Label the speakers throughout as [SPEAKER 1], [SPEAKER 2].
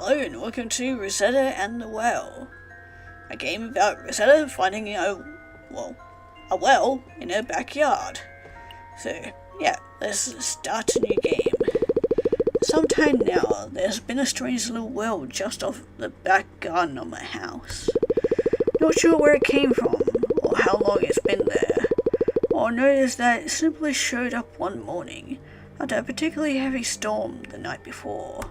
[SPEAKER 1] Hello and welcome to Rosetta and the Well, a game about Rosetta finding a well in her backyard. So yeah, let's start a new game. Sometime now, there's been a strange little well just off the back garden of my house. Not sure where it came from, or how long it's been there, or noticed that it simply showed up one morning after a particularly heavy storm the night before.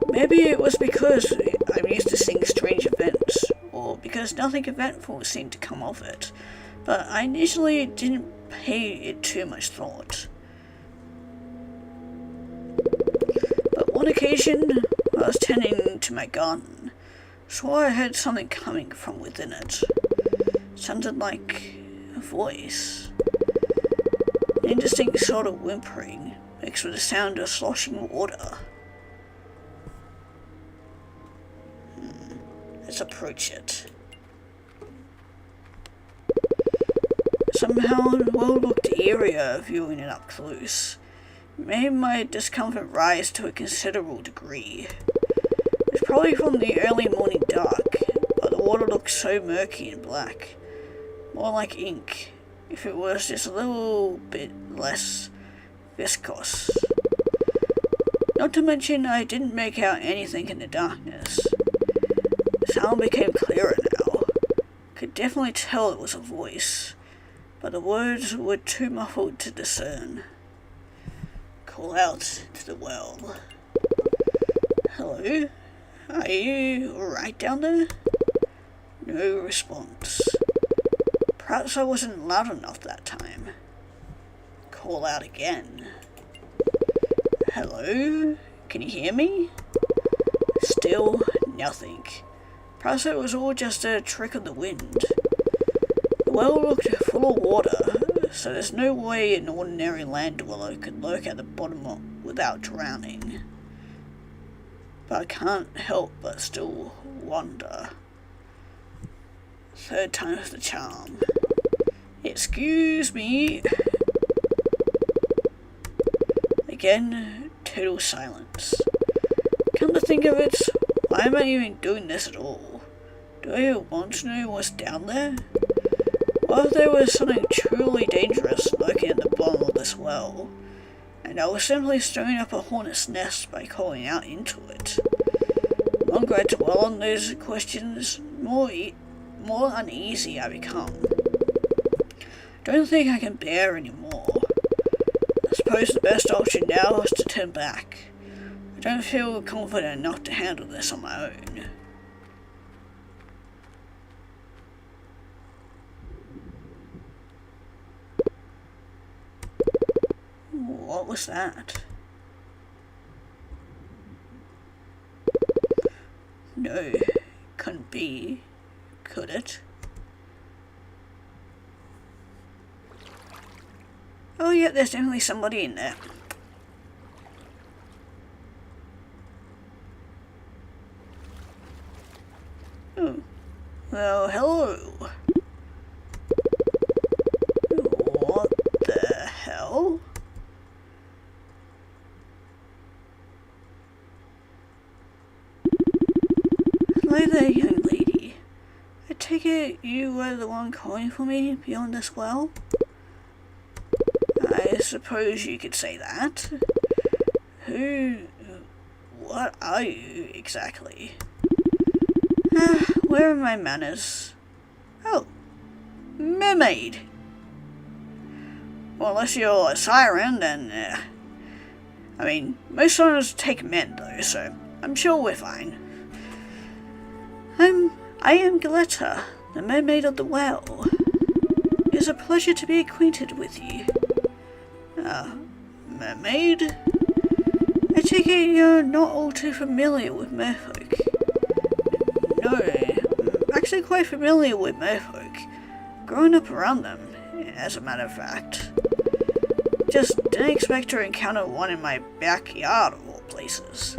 [SPEAKER 1] Maybe it was because I'm used to seeing strange events, or because nothing eventful seemed to come of it, but I initially didn't pay it too much thought. But one occasion, I was tending to my garden, swore I heard something coming from within it. It sounded like a voice. An indistinct sort of whimpering, mixed with the sound of sloshing water. Let's approach it. Somehow the world looked eerier viewing it up close. It made my discomfort rise to a considerable degree. It's probably from the early morning dark, but the water looked so murky and black. More like ink, if it was just a little bit less viscous. Not to mention I didn't make out anything in the darkness. The sound became clearer now. Could definitely tell it was a voice, but the words were too muffled to discern. Call out to the well. Hello? Are you alright down there? No response. Perhaps I wasn't loud enough that time. Call out again. Hello? Can you hear me? Still nothing. Perhaps it was all just a trick of the wind. The well looked full of water, so there's no way an ordinary land dweller could lurk at the bottom without drowning. But I can't help but still wonder. Third time's the charm. Excuse me. Again, total silence. Come to think of it, why am I even doing this at all? Do I even want to know what's down there? What if there was something truly dangerous lurking at the bottom of this well, and I was simply stirring up a hornet's nest by calling out into it? The longer I dwell on those questions, more uneasy I become. Don't think I can bear any more. I suppose the best option now is to turn back. I don't feel confident enough to handle this on my own. What was that? No, couldn't be, could it? Oh yeah, there's definitely somebody in there. Oh, well, hello. What the hell? Hello there, young lady. I take it you were the one calling for me beyond this well? I suppose you could say that. What are you exactly? Where are my manners? Oh, mermaid. Well, unless you're a siren, then, I mean, most sirens take men though, so I'm sure we're fine. I am Galetta, the mermaid of the well. It is a pleasure to be acquainted with you. Mermaid? I take it you're not all too familiar with merfolk. No, I'm actually quite familiar with merfolk. Growing up around them, as a matter of fact. Just didn't expect to encounter one in my backyard of all places.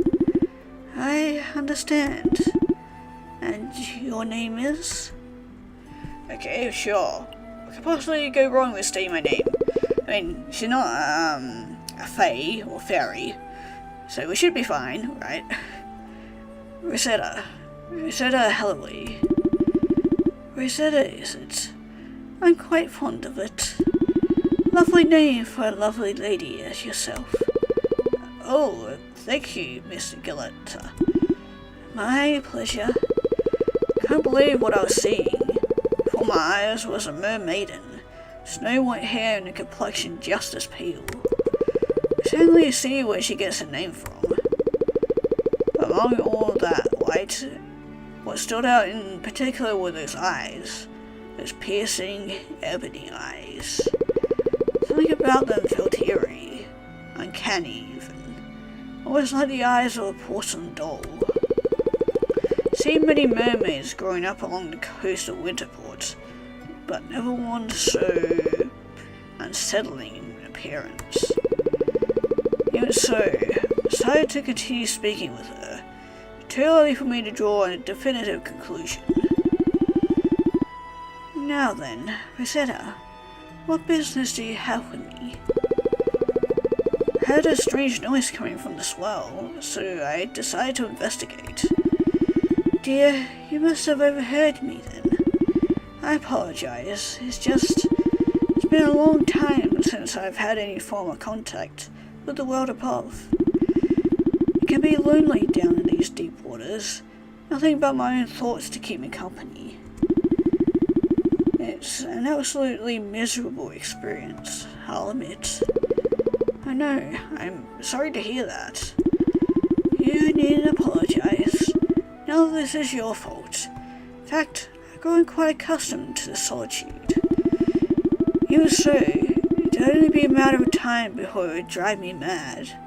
[SPEAKER 1] I understand. And your name is? Okay, sure. What could possibly go wrong with stating my name? I mean, she's not, a fae or fairy, so we should be fine, right? Rosetta. Rosetta Halloway. Rosetta, is it? I'm quite fond of it. Lovely name for a lovely lady as yourself. Oh, thank you, Miss Gillett. My pleasure. Can't believe what I was seeing. Before my eyes was a mermaiden, snow white hair and a complexion just as pale. It's only to see where she gets her name from. But among all that white, what stood out in particular were those eyes. Those piercing, ebony eyes. Something about them felt eerie, uncanny even. Almost like the eyes of a porcelain doll. Seen many mermaids growing up along the coast of Winterport, but never one so unsettling in appearance. Even so, I decided to continue speaking with her. Too early for me to draw a definitive conclusion. Now then, Rosetta, what business do you have with me? I heard a strange noise coming from the swell, so I decided to investigate. Dear, you must have overheard me then. I apologize. It's been a long time since I've had any form of contact with the world above. It can be lonely down in these deep waters. Nothing but my own thoughts to keep me company. It's an absolutely miserable experience, I'll admit. I know, I'm sorry to hear that. You needn't apologize. None of this is your fault. In fact, I've grown quite accustomed to the solitude. Even so, it'd only be a matter of time before it would drive me mad.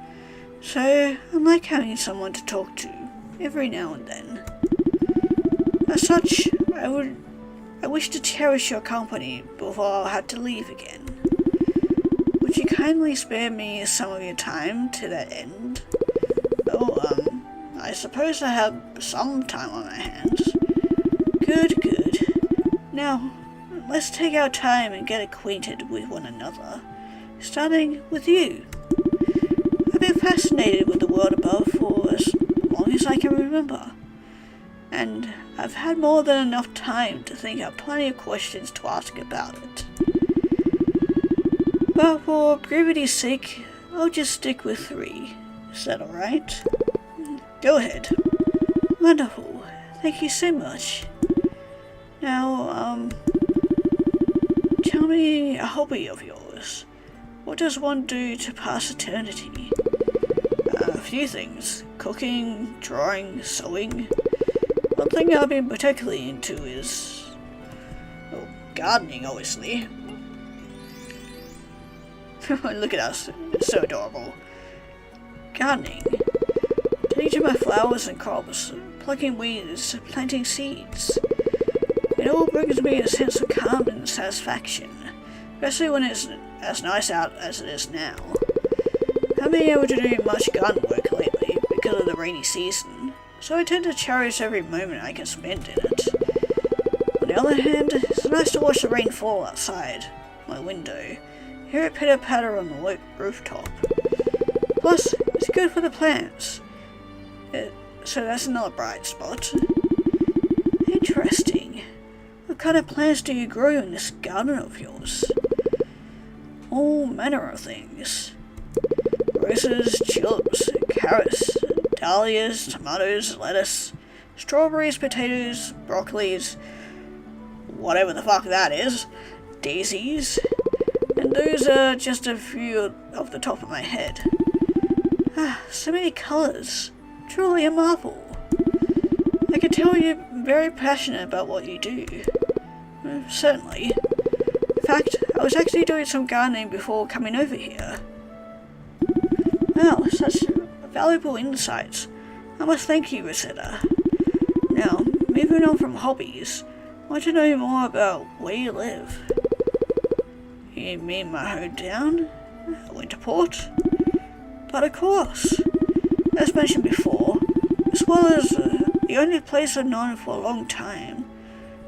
[SPEAKER 1] So, I like having someone to talk to, every now and then. As such, I wish to cherish your company before I'll have to leave again. Would you kindly spare me some of your time to that end? Oh, I suppose I have some time on my hands. Good. Now, let's take our time and get acquainted with one another, starting with you. I've been fascinated with the world above for as long as I can remember, and I've had more than enough time to think up plenty of questions to ask about it. But for brevity's sake, I'll just stick with 3. Is that alright? Go ahead. Wonderful. Thank you so much. Now, tell me a hobby of yours. What does one do to pass eternity? A few things. Cooking, drawing, sewing. One thing I've been particularly into is... well, gardening, obviously. Look at us. It's so adorable. Gardening. Tending to my flowers and crops, plucking weeds, planting seeds. It all brings me a sense of calm and satisfaction, especially when it's as nice out as it is now. I haven't been able to do much garden work lately because of the rainy season, so I tend to cherish every moment I can spend in it. On the other hand, it's nice to watch the rain fall outside my window, hear it pitter-patter on the rooftop. Plus, it's good for the plants. So that's another bright spot. Interesting. What kind of plants do you grow in this garden of yours? All manner of things. Roses, tulips, carrots, dahlias, tomatoes, lettuce, strawberries, potatoes, broccolis, whatever the fuck that is, daisies, and those are just a few off the top of my head. So many colours. Truly a marvel. I can tell you're very passionate about what you do. Certainly. In fact, I was actually doing some gardening before coming over here. Wow, such valuable insights. I must thank you, Rosetta. Now, moving on from hobbies, I want to know more about where you live. You mean my hometown? Winterport? But of course. As mentioned before, as well as the only place I've known for a long time,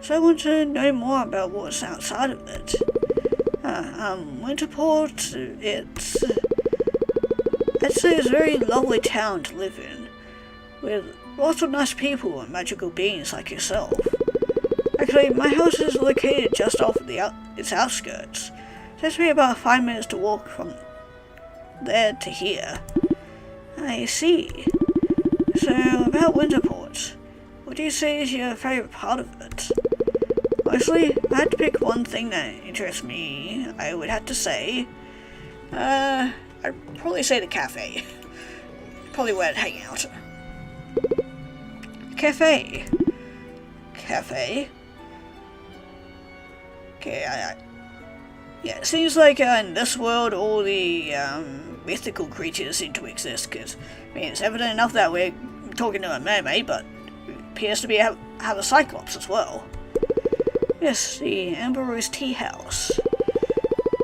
[SPEAKER 1] so I want to know more about what's outside of it. Winterport, I'd say it's a very lovely town to live in. with lots of nice people and magical beings like yourself. Actually, my house is located just off its outskirts. It takes me about 5 minutes to walk from there to here. I see. So, about Winterport, what do you say is your favourite part of it? Honestly, if I had to pick one thing that interests me, I would have to say, I'd probably say the cafe. Probably where I'd hang out. Cafe? Okay, yeah, it seems like in this world all the mythical creatures seem to exist, because, I mean, it's evident enough that we're talking to a mermaid, but it appears to have a cyclops as well. Yes, the Amber Rose Tea House.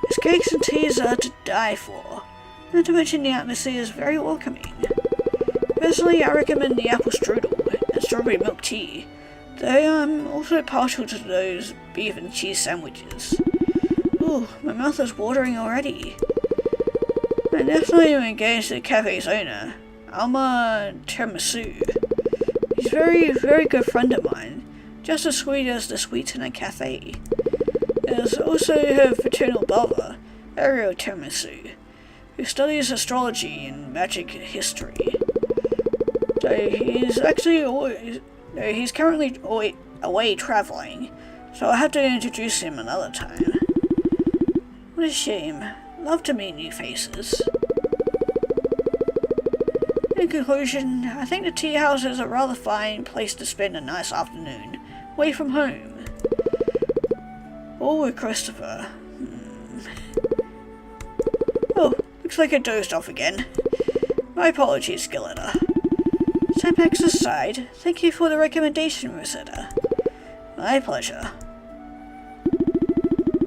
[SPEAKER 1] Its cakes and teas are to die for, not to mention the atmosphere is very welcoming. Personally, I recommend the apple strudel and strawberry milk tea, though I'm also partial to those beef and cheese sandwiches. Ooh, my mouth is watering already. I definitely am engaged to the cafe's owner, Alma Tiramisu. He's a very good friend of mine, just as sweet as the sweets in a cafe. There's also her fraternal brother, Ariel Tiramisu, who studies astrology and magic history. He's currently away travelling, so I'll have to introduce him another time. What a shame. Love to meet new faces. In conclusion, I think the tea house is a rather fine place to spend a nice afternoon, away from home. Or with Christopher. Oh, looks like I dozed off again. My apologies, Galetta. Setbacks aside, thank you for the recommendation, Rosetta. My pleasure.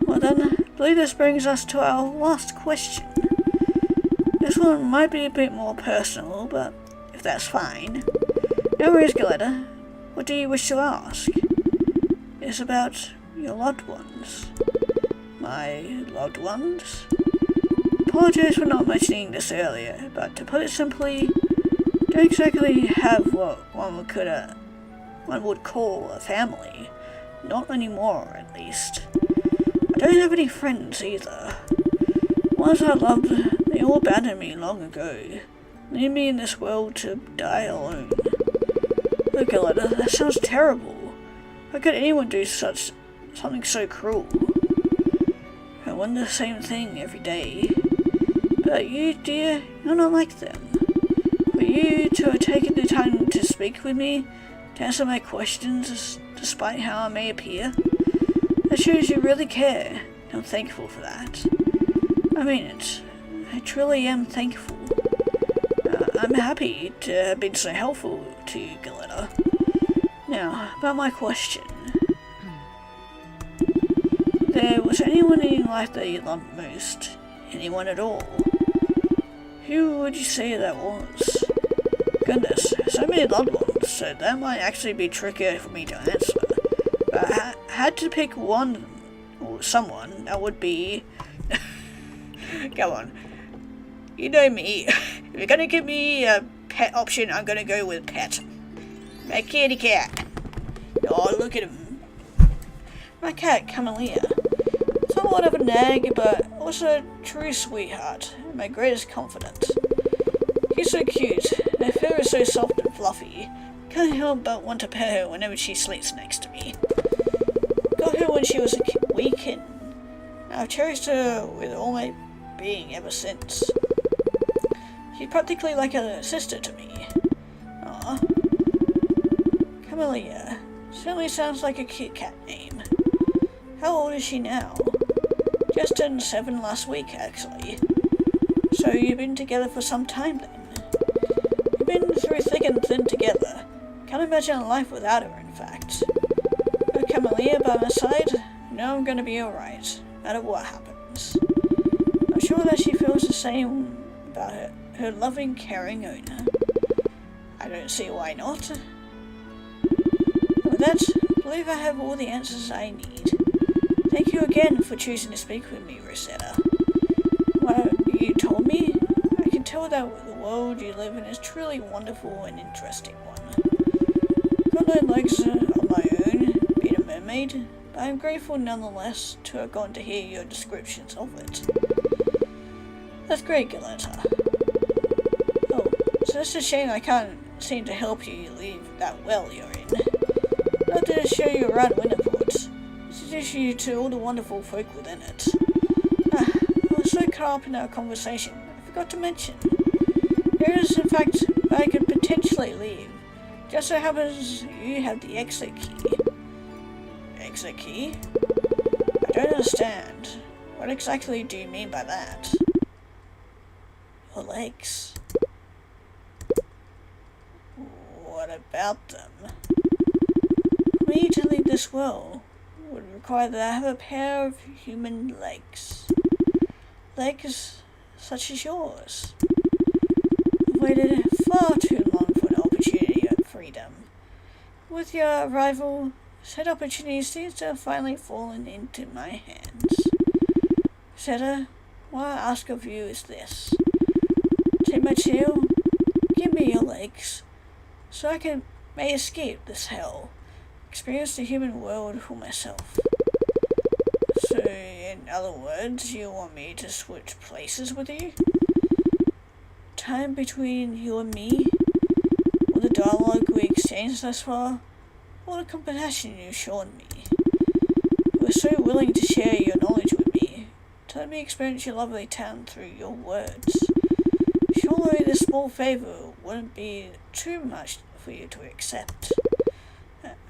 [SPEAKER 1] Well then, I believe this brings us to our last question. This one might be a bit more personal, but if that's fine. No worries, Galetta. What do you wish to ask? It's about your loved ones. My loved ones? Apologize for not mentioning this earlier, but to put it simply, don't exactly have what one would call a family. Not anymore, at least. I don't have any friends either. Ones I loved, they all abandoned me long ago, leaving me in this world to die alone. Look, Galetta, that sounds terrible. How could anyone do something so cruel? I wonder the same thing every day. But you, dear, you're not like them. For you to have taken the time to speak with me, to answer my questions, despite how I may appear, that shows you really care. I'm thankful for that. I mean it. I truly am thankful. I'm happy to have been so helpful to you, Galetta. Now, about my question. Was anyone in your life that you loved most? Anyone at all? Who would you say that was? Goodness, so many loved ones, so that might actually be trickier for me to answer. But I had to pick one, or someone, that would be... Come on. You know me. If you're gonna give me a pet option, I'm gonna go with pet. My kitty cat. Oh, look at him. My cat, Camellia. Somewhat of a nag, but also a true sweetheart, and my greatest confidant. He's so cute, and her fur is so soft and fluffy. Can't help but want to pet her whenever she sleeps next to me. Got her when she was a wee kitten. I've cherished her with all my being ever since. She's practically like a sister to me. Aw. Camellia. Certainly sounds like a cute cat name. How old is she now? Just turned 7 last week, actually. So you've been together for some time then? You've been through thick and thin together. Can't imagine life without her, in fact. With Camellia by my side, I know I'm gonna be alright, no matter what happens. I'm sure that she feels the same about her loving, caring owner. I don't see why not. With that, I believe I have all the answers I need. Thank you again for choosing to speak with me, Rosetta. What you told me, I can tell that the world you live in is truly wonderful and interesting one. Got no legs of my own, being a mermaid, but I'm grateful nonetheless to have gotten to hear your descriptions of it. That's great, Galetta. Oh, so it's a shame I can't seem to help you leave that well you're in. Not to show you around Winterport, introduce you to all the wonderful folk within it. I was so caught up in our conversation, I forgot to mention. There is, in fact, where I could potentially leave. Just so happens you have the exit key. Exit key? I don't understand. What exactly do you mean by that? Your legs. What about them? For me to leave this world would require that I have a pair of human legs. Legs such as yours. I've waited far too long for an opportunity of freedom. With your arrival, said opportunity seems to have finally fallen into my hands. Rosetta, what I ask of you is this. Take my tail, give me your legs, so I may escape this hell, experience the human world for myself. So, in other words, you want me to switch places with you? Time between you and me? Or the dialogue we exchanged thus far? Or the compassion you've shown me? You were so willing to share your knowledge with me, to let me experience your lovely town through your words. Surely this small favor wouldn't be too much for you to accept.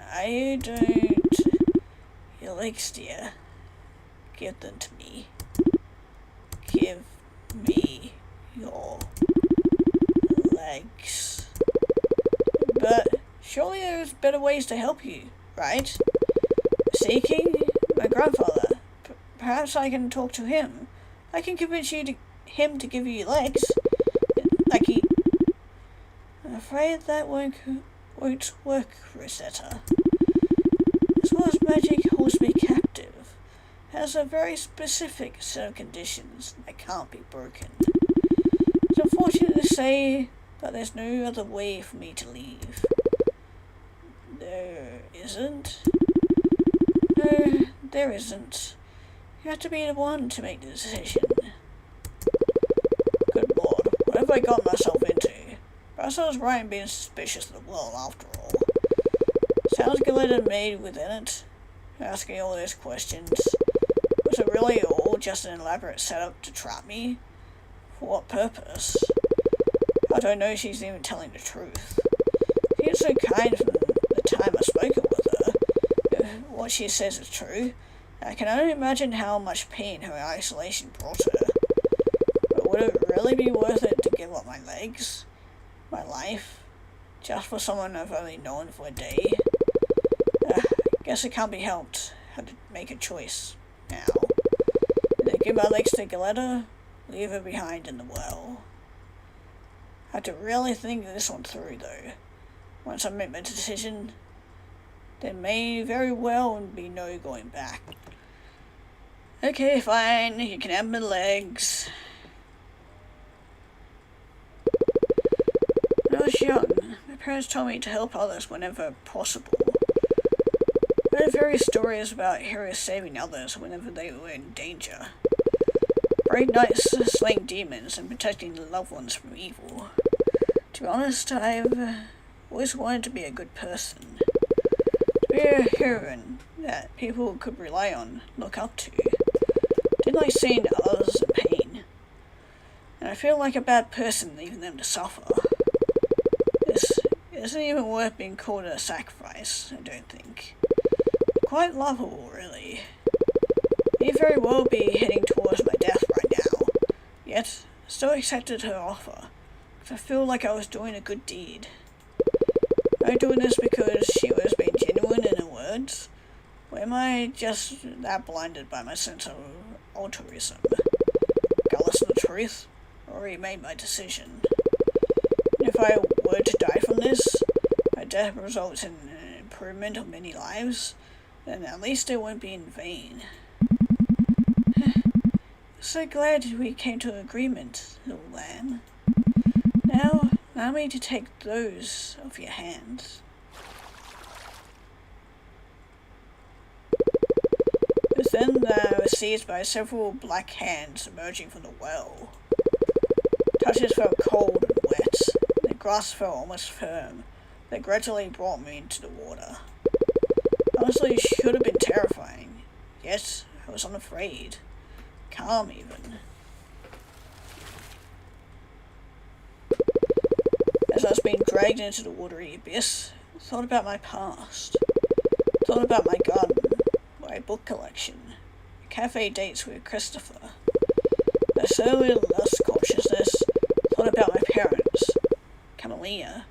[SPEAKER 1] I don't... Your legs, dear. Give them to me. Give me your legs. But surely there's better ways to help you, right? Seeking my grandfather. Perhaps I can talk to him. I can convince him to give you legs. I'm afraid that won't work, Rosetta. As well as magic holds me captive, it has a very specific set of conditions that can't be broken. It's unfortunate to say, but there's no other way for me to leave. There isn't? No, there isn't. You have to be the one to make the decision. Good Lord, what have I got myself into? Perhaps I was right in being suspicious of the world after all. Sounds Galetta made within it, asking all those questions. Was it really all just an elaborate setup to trap me? For what purpose? I don't know if she's even telling the truth. She was so kind from the time I've spoken with her. If what she says is true, I can only imagine how much pain her isolation brought her. But would it really be worth it to give up my legs? My life? Just for someone I've only known for a day? Guess it can't be helped. Had to make a choice now. Either give my legs to Galetta, leave her behind in the well. I had to really think this one through though. Once I make my decision, there may very well be no going back. Okay, fine, you can have my legs. When I was young, my parents told me to help others whenever possible. I heard various stories about heroes saving others whenever they were in danger. Brave knights slaying demons and protecting their loved ones from evil. To be honest, I've always wanted to be a good person. To be a heroine that people could rely on, look up to. Didn't like seeing others in pain. And I feel like a bad person leaving them to suffer. This isn't even worth being called a sacrifice, I don't think. Quite lovable, really. May very well be heading towards my death right now, yet I still accepted her offer, because I feel like I was doing a good deed. Am I doing this because she was being genuine in her words, or am I just that blinded by my sense of altruism? Regardless of the truth, I already made my decision. And if I were to die from this, my death results in an improvement of many lives, then at least it won't be in vain. So glad we came to an agreement, little lamb. Now, allow me to take those off your hands. But then I was seized by several black hands emerging from the well. Touches felt cold and wet. The grass felt almost firm. They gradually brought me into the water. Honestly, it should have been terrifying. Yet, I was unafraid. Calm, even. As I was being dragged into the watery abyss, I thought about my past. Thought about my garden, my book collection, cafe dates with Christopher. I slowly lost consciousness. Thought about my parents, Camellia,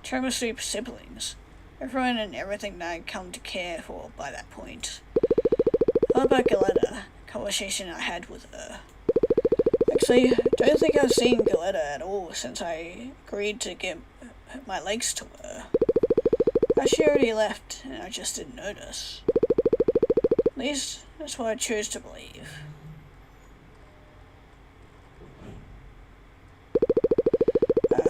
[SPEAKER 1] tiramisu siblings, everyone and everything that I'd come to care for by that point. Thought about Galetta, the conversation I had with her. Actually, I don't think I've seen Galetta at all since I agreed to give my legs to her. She already left, and I just didn't notice. At least, that's what I chose to believe. I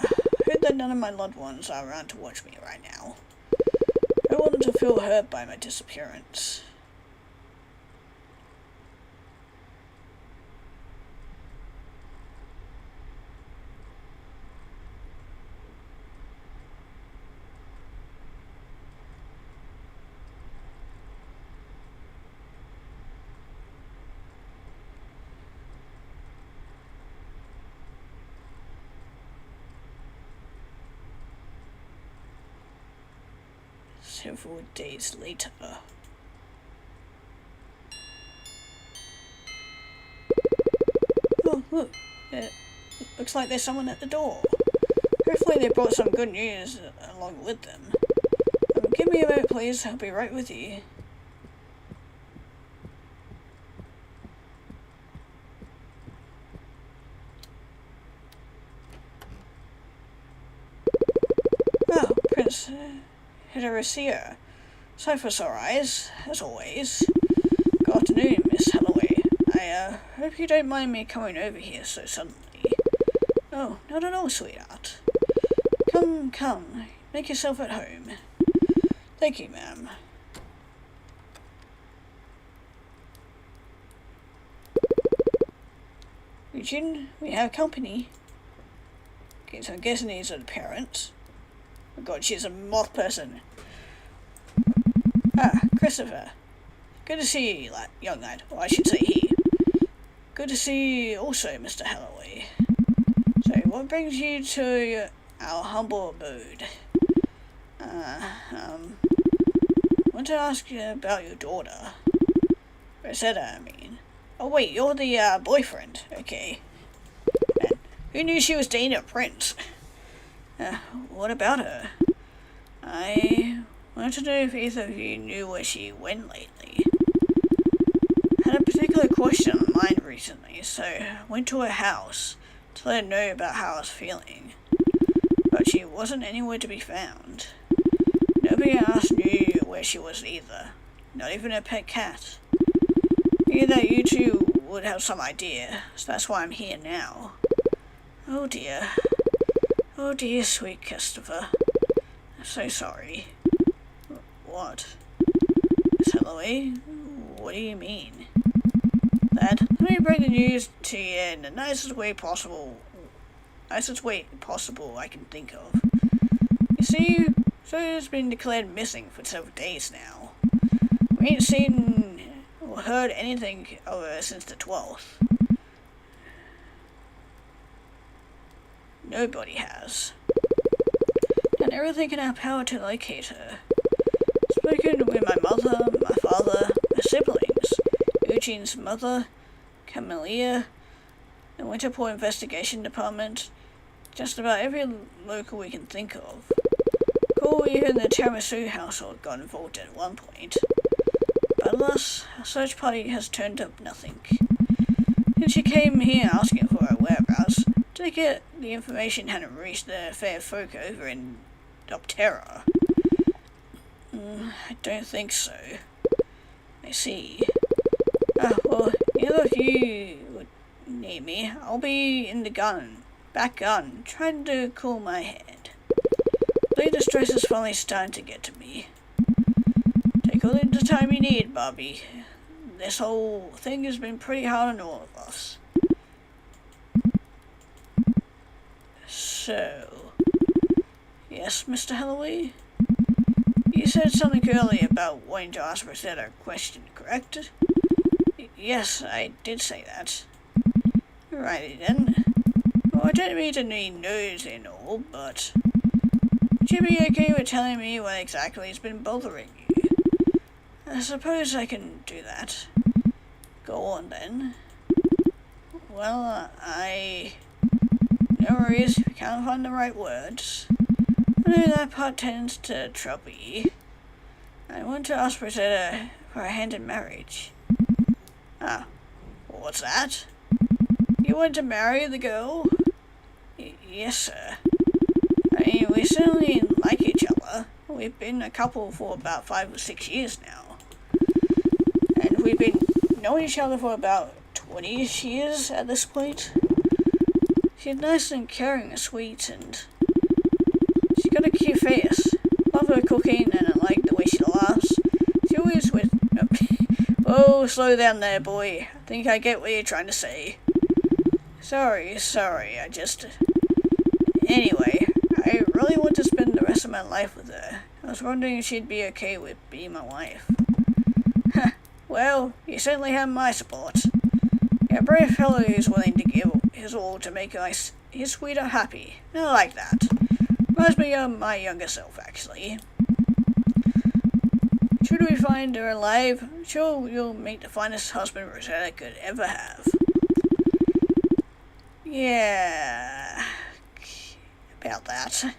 [SPEAKER 1] hope that none of my loved ones are around to watch me right now. I don't want them to feel hurt by my disappearance. Several days later. Oh, look. It looks like there's someone at the door. Hopefully they brought some good news along with them. Give me a minute, please. I'll be right with you. Oh, Prince Rosetta. Sorry for sore eyes, as always. Good afternoon, Miss Holloway. I hope you don't mind me coming over here so suddenly. Oh, not at all, sweetheart. Come, make yourself at home. Thank you, ma'am. Eugene, we have company. Okay, so I'm guessing these are the parents. Oh god, she's a moth person. Ah, Christopher. Good to see you, young lad. Or I should say he. Good to see you also, Mr. Holloway. So, what brings you to our humble abode? I want to ask you about your daughter. Rosetta, I mean. Oh wait, you're the, boyfriend. Okay. Man, who knew she was dating a prince? What about her? I wanted to know if either of you knew where she went lately. I had a particular question on mind recently, so I went to her house to let her know about how I was feeling. But she wasn't anywhere to be found. Nobody else knew where she was either, not even her pet cat. Figured that you two would have some idea, so that's why I'm here now. Oh dear, sweet Christopher. I'm so sorry. What? Miss Holloway? What do you mean? Lad, let me bring the news to you in the nicest way possible I can think of. You see, Zoe's been declared missing for several days now. We ain't seen or heard anything of her since the 12th. Nobody has. Done everything in our power to locate her. Spoken with my mother, my father, my siblings, Eugene's mother, Camellia, the Winterport Investigation Department, just about every local we can think of. Cool, even the Tiramisu household got involved at one point. But alas, our search party has turned up nothing. Since she came here asking for her whereabouts, take it the information hadn't reached the fair folk over in Doptera. I don't think so. I see. Well, either of you would need me. I'll be in the garden back on, trying to cool my head. I believe the stress is finally starting to get to me. Take all the time you need, Bobby. This whole thing has been pretty hard on all of us. So, yes, Mr. Holloway? You said something earlier about wanting to ask Rosetta a question, correct? Yes, I did say that. Righty then. Well, I don't mean to be nosy and all, but would you be okay with telling me what exactly has been bothering you? I suppose I can do that. Go on then. Well, no worries if you can't find the right words. I know that part tends to trouble you. I want to ask Rosetta for a hand in marriage. Ah, what's that? You want to marry the girl? Yes, sir. I mean, we certainly like each other. We've been a couple for about 5 or 6 years now. And we've been knowing each other for about 20 years at this point. She's nice and caring and sweet, and she's got a cute face. Love her cooking, and I like the way she laughs. She always with... Oh, slow down there, boy. I think I get what you're trying to say. Sorry, I just... Anyway, I really want to spend the rest of my life with her. I was wondering if she'd be okay with being my wife. Well, you certainly have my support. You're a brave fellow who's willing to give his all to make his sweetheart happy. I like that. Reminds me of my younger self, actually. Should we find her alive, I'm sure you'll make the finest husband Rosetta could ever have. Yeah, about that.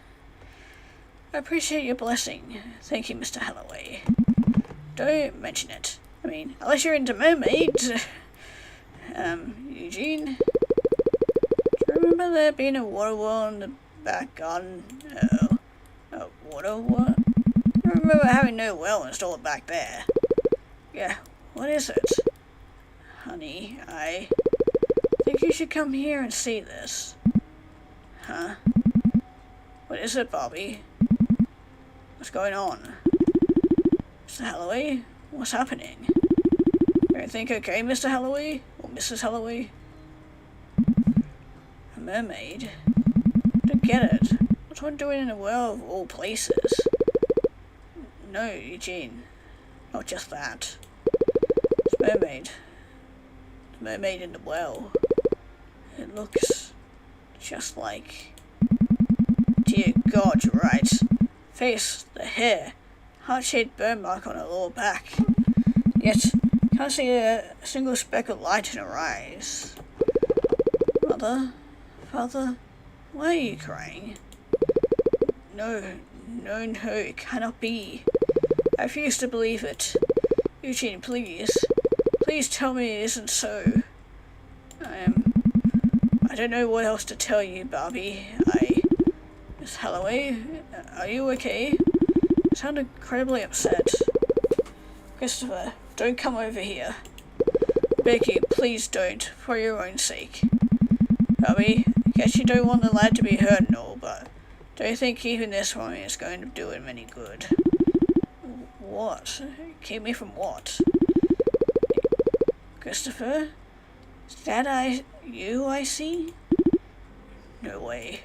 [SPEAKER 1] I appreciate your blessing. Thank you, Mr. Holloway. Don't mention it. I mean, unless you're into mermaids. Eugene? Do you remember there being a water wheel in the back garden? Oh, a water wheel? I remember having no well installed back there. Yeah, what is it? Honey, I think you should come here and see this. Huh? What is it, Bobby? What's going on? Mr. Holloway? What's happening? Everything okay, Mr. Holloway? Or Mrs. Holloway? A mermaid? I don't get it. What's one doing in a well of all places? No, Eugene. Not just that. It's mermaid. The mermaid in the well. It looks just like... Dear God, you're right. Face, the hair, heart-shaped burn mark on her lower back. Yet, can't see a single speck of light in her eyes. Mother? Father? Why are you crying? No, it cannot be. I refuse to believe it. Eugene, please. Please tell me it isn't so. I don't know what else to tell you, Barbie. Miss Holloway, are you okay? You sound incredibly upset. Christopher, don't come over here. Beg you, please don't, for your own sake. Barbie, I guess you don't want the lad to be hurt and all, but don't you think keeping this from me is going to do him any good? What? Keep me from what? Christopher? Is that you I see? No way.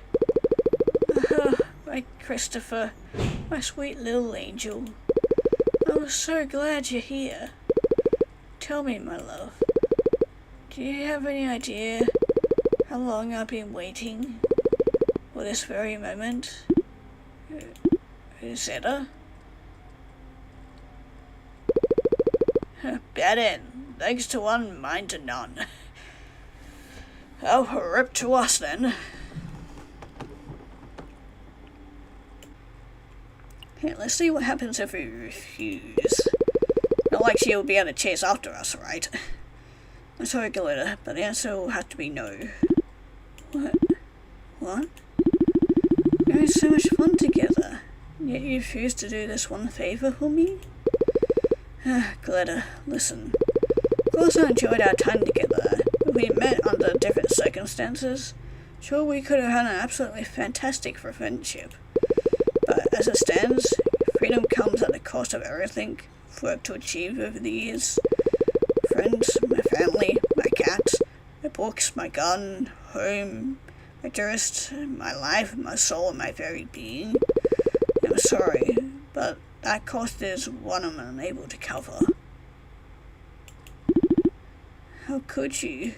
[SPEAKER 1] My Christopher, my sweet little angel. I'm so glad you're here. Tell me, my love, do you have any idea how long I've been waiting for this very moment? Rosetta? Bad end. Legs to one, mind to none. Oh, rip to us then. Okay, let's see what happens if we refuse. Not like she'll be able to chase after us, right? I'm sorry, Galetta, but the answer will have to be no. What? What? We're having so much fun together, yet you refuse to do this one favor for me? Galetta, listen. Of course I enjoyed our time together. We met under different circumstances. Sure, we could have had an absolutely fantastic friendship. But as it stands, freedom comes at the cost of everything I've worked to achieve over the years. Friends, my family, my cat, my books, my garden, home, my tourist, my life, my soul, and my very being. I'm sorry, but that cost is one I'm unable to cover. How could you?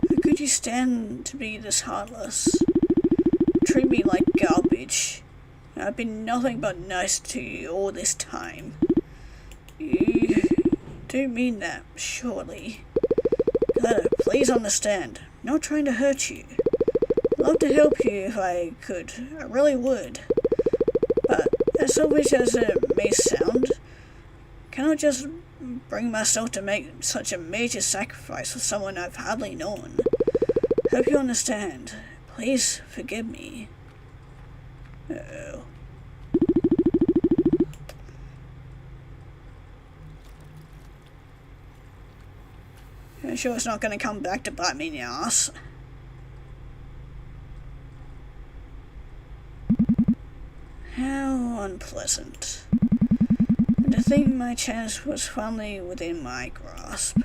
[SPEAKER 1] How could you stand to be this heartless? Treat me like garbage. I've been nothing but nice to you all this time. You do mean that, surely. Clara, please understand. I'm not trying to hurt you. I'd love to help you if I could. I really would. But as selfish as it may sound, can I just bring myself to make such a major sacrifice for someone I've hardly known? Hope you understand. Please forgive me. Uh-oh. I'm sure it's not going to come back to bite me in the ass. How unpleasant. And to think my chance was finally within my grasp.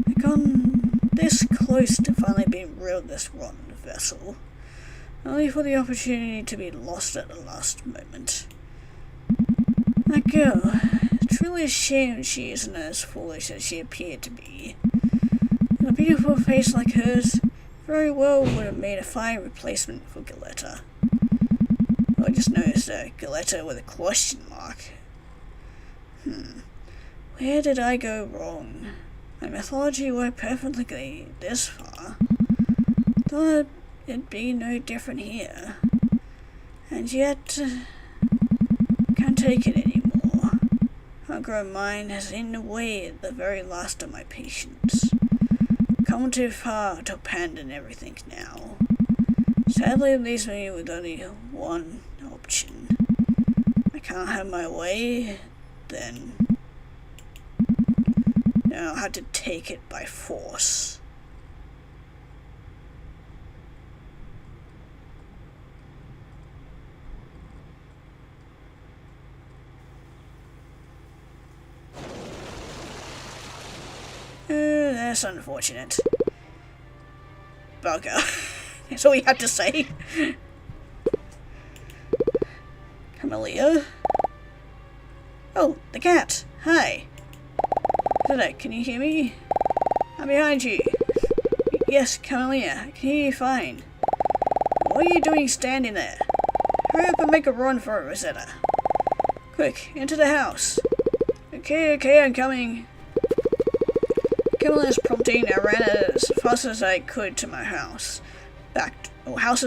[SPEAKER 1] I'd gone this close to finally being rid of this rotten vessel, only for the opportunity to be lost at the last moment. That girl, it's really a shame she isn't as foolish as she appeared to be. And a beautiful face like hers very well would have made a fine replacement for Galetta. I just noticed Galetta with a question mark. Where did I go wrong? My mythology worked perfectly this far. Thought it'd be no different here. And yet, can't take it anymore. Homegrown mind has eaten away at the very last of my patience. Come too far to abandon everything now. Sadly, it leaves me with only one option. I can't have my way, then I'll have to take it by force. That's unfortunate. Bugger. That's all you have to say. Camellia? Oh, the cat. Hi. Hello, can you hear me? I'm behind you. Yes, Camellia, I can hear you fine. What are you doing standing there? Hurry up and make a run for it, Rosetta. Quick, into the house. Okay, I'm coming. Camelia's prompting, I ran as fast as I could to my house's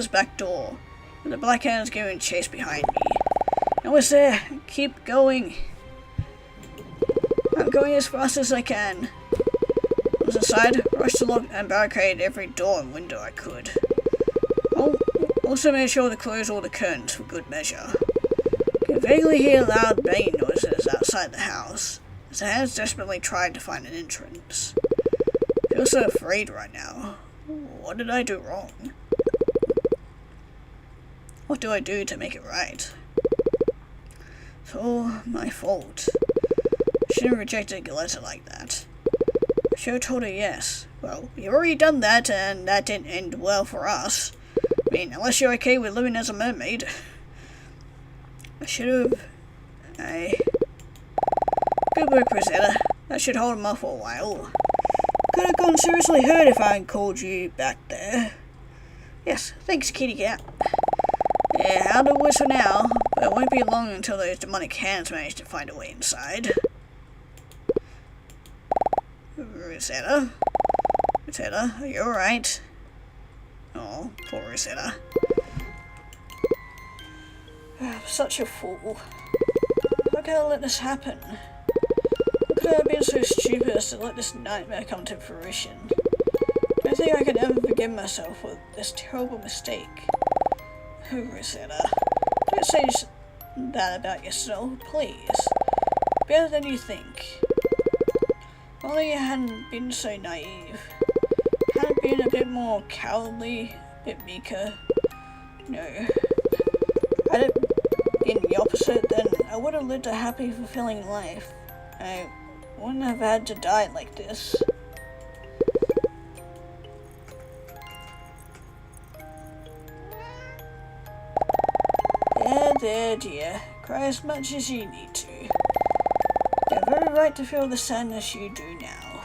[SPEAKER 1] back door, with the black hands giving chase behind me. I was there. Keep going. I'm going as fast as I can. I was inside, rushed to lock and barricade every door and window I could. Also made sure to close all the curtains for good measure. I could vaguely hear loud banging noises outside the house, as the hands desperately tried to find an entrance. I feel so afraid right now. What did I do wrong? What do I do to make it right? It's all my fault. I shouldn't have rejected Galetta like that. I should have told her yes. Well, you've already done that, and that didn't end well for us. I mean, unless you're okay with living as a mermaid. I should have... Good work, Rosetta. That should hold him off for a while. Could have gone seriously hurt if I hadn't called you back there. Yes, thanks, kitty cat. Yeah, out of the woods for now, but it won't be long until those demonic hands manage to find a way inside. Rosetta? Rosetta, are you alright? Oh, poor Rosetta. Such a fool. How could I let this happen? How could I have been so stupid as to let this nightmare come to fruition? I don't think I could ever forgive myself for this terrible mistake. Oh, Rosetta, don't say that about yourself, please. Better than you think. Only you hadn't been so naive. Hadn't been a bit more cowardly, a bit meeker. No. Had it been the opposite, then I would have lived a happy, fulfilling life. I wouldn't have had to die like this. There, dear. Cry as much as you need to. You have every right to feel the sadness you do now.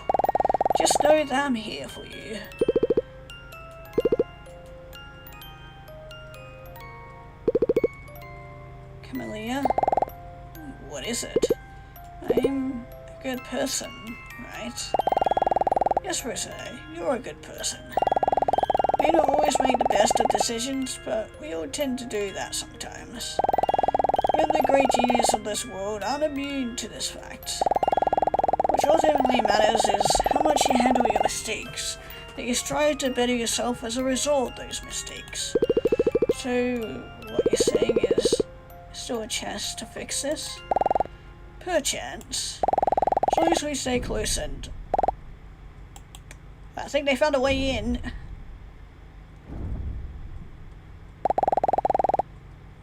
[SPEAKER 1] Just know that I'm here for you. Camellia? What is it? I'm a good person, right? Yes, Rosetta, you're a good person. May not always make the best of decisions, but we all tend to do that sometimes. Even the great genius of this world aren't immune to this fact. What ultimately matters is how much you handle your mistakes, that you strive to better yourself as a result of those mistakes. So, what you're saying is, still a chance to fix this? Perchance. As long as we stay close and... I think they found a way in.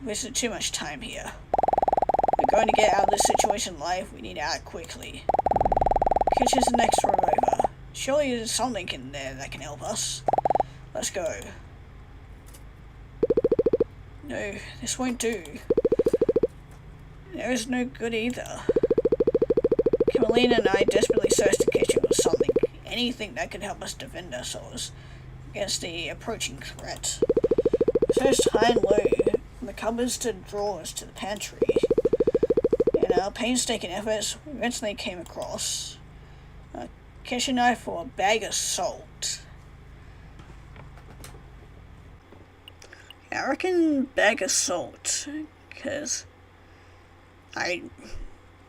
[SPEAKER 1] Wasted too much time here. We're going to get out of this situation alive. We need to act quickly. Kitchen's the next room over. Surely there's something in there that can help us. Let's go. No, this won't do. There is no good either. Camelina and I desperately searched the kitchen for something, anything that could help us defend ourselves against the approaching threat. We searched high and low, from the cupboards to the drawers to the pantry. In our painstaking efforts, we eventually came across a kitchen knife for a bag of salt. I reckon bag of salt, because I'm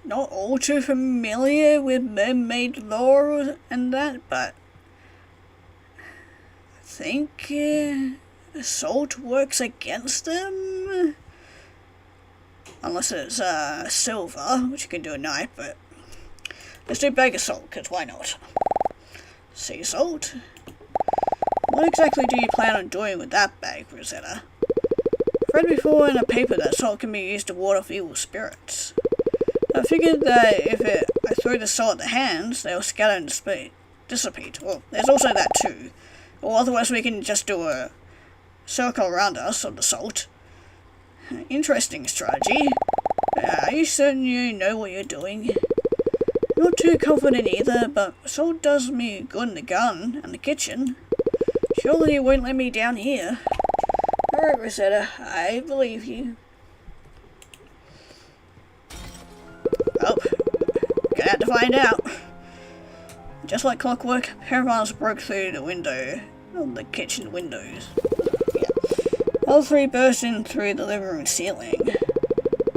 [SPEAKER 1] not all too familiar with mermaid lore and that, but I think salt works against them. Unless it's silver, which you can do a knife, but let's do bag of salt, because why not? Sea salt? What exactly do you plan on doing with that bag, Rosetta? I've read before in a paper that salt can be used to ward off evil spirits. I figured that if I throw the salt at the hands, they'll scatter and dissipate. Well, there's also that too. Or otherwise we can just do a circle around us of the salt. Interesting strategy. Are you certain you know what you're doing? Not too confident either, but salt does me good in the garden and the kitchen. Surely you won't let me down here. Alright, Rosetta, I believe you. Oh, gonna have to find out. Just like clockwork, a pair of arms broke through the window, of the kitchen windows. All three burst in through the living room ceiling.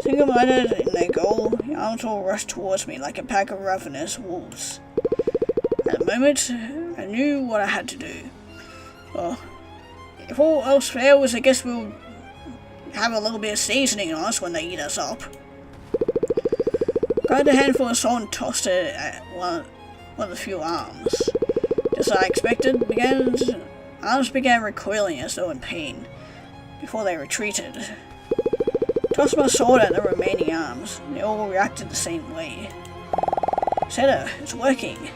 [SPEAKER 1] Single-minded in their goal, the arms all rushed towards me like a pack of ravenous wolves. At the moment, I knew what I had to do. Well, if all else fails, I guess we'll have a little bit of seasoning on us when they eat us up. Grabbed a handful of salt and tossed it at one of the few arms. Just as I expected, arms began recoiling as though in pain, before they retreated. Tossed my sword at the remaining arms, and they all reacted the same way. Rosetta, it's working.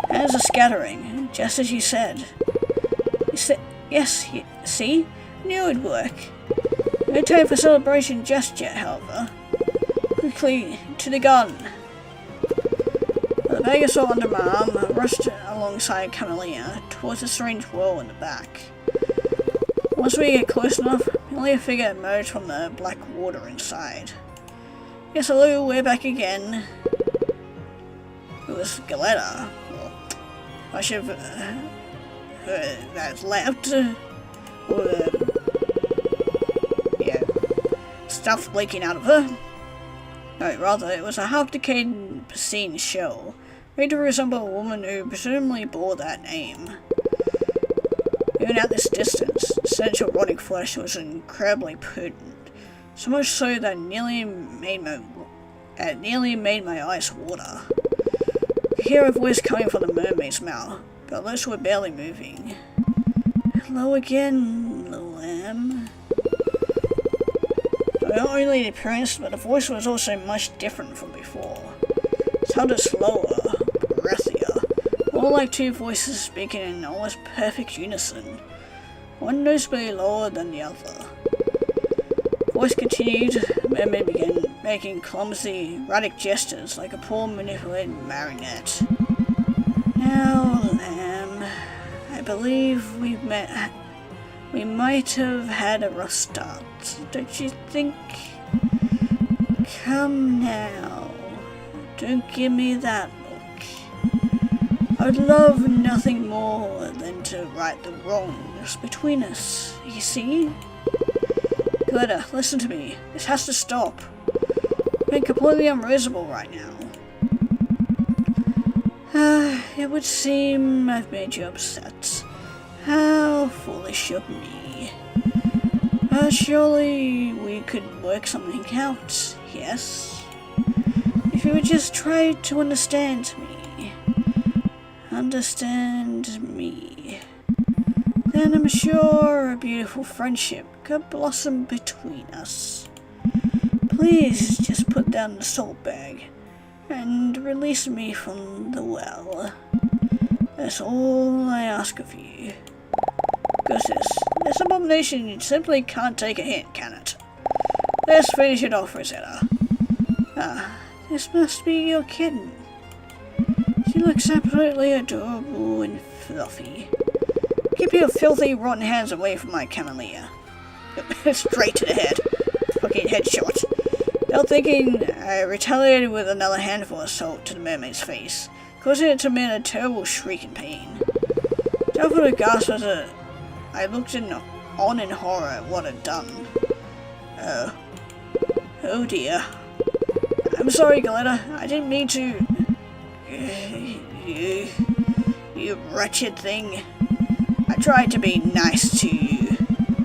[SPEAKER 1] Hands are scattering, just as you said. Yes, see? I knew it would work. No time for celebration just yet, however. Quickly, to the garden. With a bag of salt under my arm, I rushed alongside Camellia towards a strange well in the back. Once we get close enough, only a figure emerged from the black water inside. Yes, hello, we're back again. It was Galetta. Well, I should have heard that left. Yeah, stuff leaking out of her. No, rather, it was a half-decayed piscine shell, made to resemble a woman who presumably bore that name. Even at this distance, the stench of rotting flesh was incredibly potent, so much so that it nearly made my eyes water. I could hear a voice coming from the mermaid's mouth, but at least we're barely moving. Hello again, little lamb. Not only the appearance, but the voice was also much different from before. It sounded slower, breathier, more like two voices speaking in almost perfect unison, one noticeably lower than the other. Voice continued, Mermaid began making clumsy, erratic gestures like a poor manipulated marionette. Now, lamb, I believe we might have had a rough start, don't you think? Come now, don't give me that look. I would love nothing more than to right the wrongs between us, you see? Glitter, listen to me. This has to stop. I'm being completely unreasonable right now. It would seem I've made you upset. How foolish of me. Surely we could work something out, yes? If you would just try to understand me. Understand me. Then I'm sure a beautiful friendship could blossom between us. Please just put down the salt bag and release me from the well. That's all I ask of you. Goodness, this abomination simply can't take a hint, can it? Let's finish it off, Rosetta. Ah, this must be your kitten. She looks absolutely adorable and fluffy. Keep your filthy, rotten hands away from my camellia. Straight to the head. Fucking headshot. Without thinking, I retaliated with another handful of salt to the mermaid's face, causing it to emit a terrible shriek in pain. Down for the gasp as I looked on in horror at what I'd done. Oh dear. I'm sorry, Glitter. I didn't mean to... You wretched thing. I tried to be nice to you.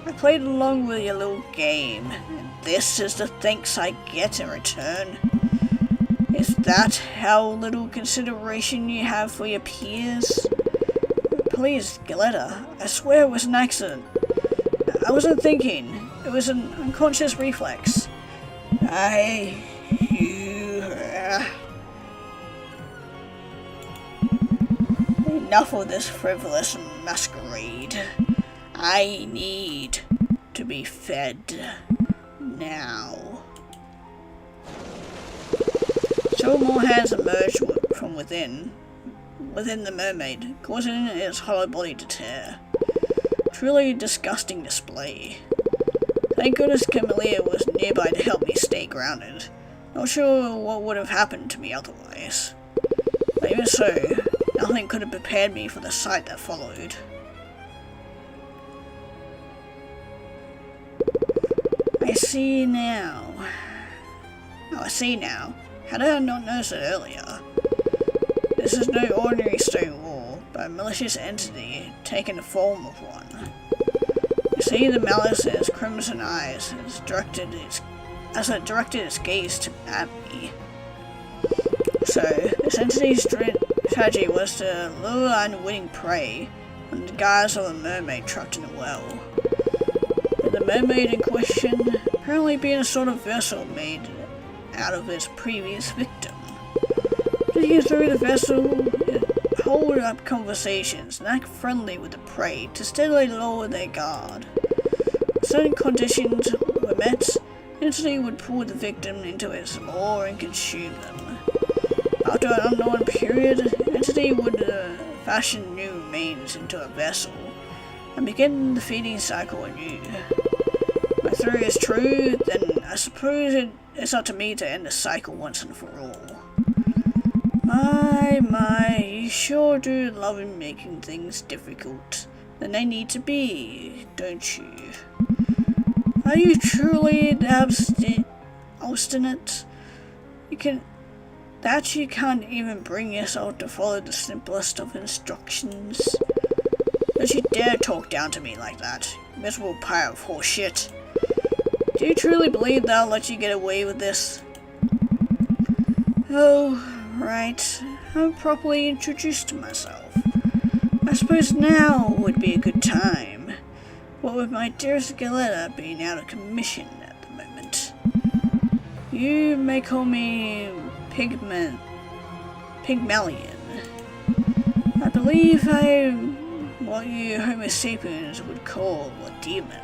[SPEAKER 1] I played along with your little game, and this is the thanks I get in return. Is that how little consideration you have for your peers? Please, Glitter, I swear it was an accident. I wasn't thinking. It was an unconscious reflex. Enough of this frivolous masquerade. I need to be fed now. Several more hands emerged from within the mermaid, causing its hollow body to tear. Truly disgusting display. Thank goodness Camellia was nearby to help me stay grounded. Not sure what would have happened to me otherwise. But even so, nothing could have prepared me for the sight that followed. I see now. How did I not notice it earlier? This is no ordinary stone wall, but a malicious entity taking the form of one. You see the malice in its crimson eyes as it directed its gaze at me. So, this entity's strategy was to lure unwitting prey under the guise of a mermaid trapped in a well. With the mermaid in question apparently being a sort of vessel made out of its previous victim. Digging through the vessel, it hold up conversations and act friendly with the prey to steadily lower their guard. When certain conditions were met, the entity would pull the victim into its maw and consume them. After an unknown period, the entity would fashion new remains into a vessel and begin the feeding cycle anew. If my theory is true, then I suppose it's up to me to end the cycle once and for all. My, you sure do love making things difficult than they need to be, don't you? Are you truly obstinate? You can't even bring yourself to follow the simplest of instructions? Don't you dare talk down to me like that, miserable pile of horse shit. Do you truly believe that I'll let you get away with this? Oh, right. I haven't properly introduced myself. I suppose now would be a good time. What with my dear Rosetta being out of commission at the moment. You may call me Pygmalion. I believe I'm what you Homo sapiens would call a demon.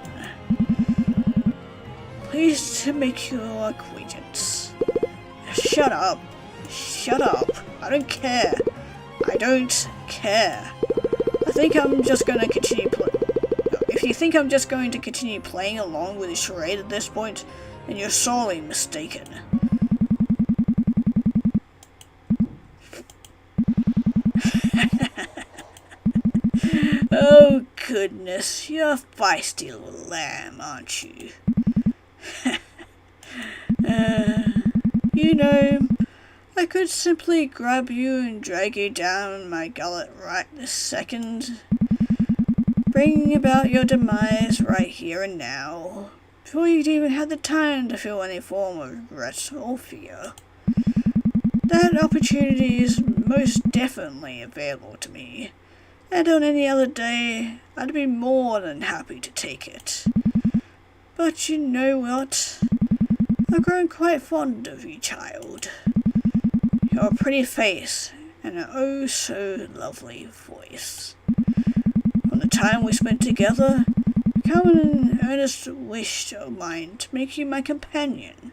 [SPEAKER 1] Pleased to make your acquaintance. Shut up. Shut up. I don't care. I don't care. I think I'm just going to continue playing. If you think I'm just going to continue playing along with the charade at this point, then you're sorely mistaken. Oh goodness, you're a feisty little lamb, aren't you? You know, I could simply grab you and drag you down my gullet right this second, bringing about your demise right here and now, before you'd even had the time to feel any form of regret or fear. That opportunity is most definitely available to me, and on any other day, I'd be more than happy to take it. But you know what? I've grown quite fond of you, child. Your pretty face and an oh so lovely voice. From the time we spent together, become an earnest wish of mine to make you my companion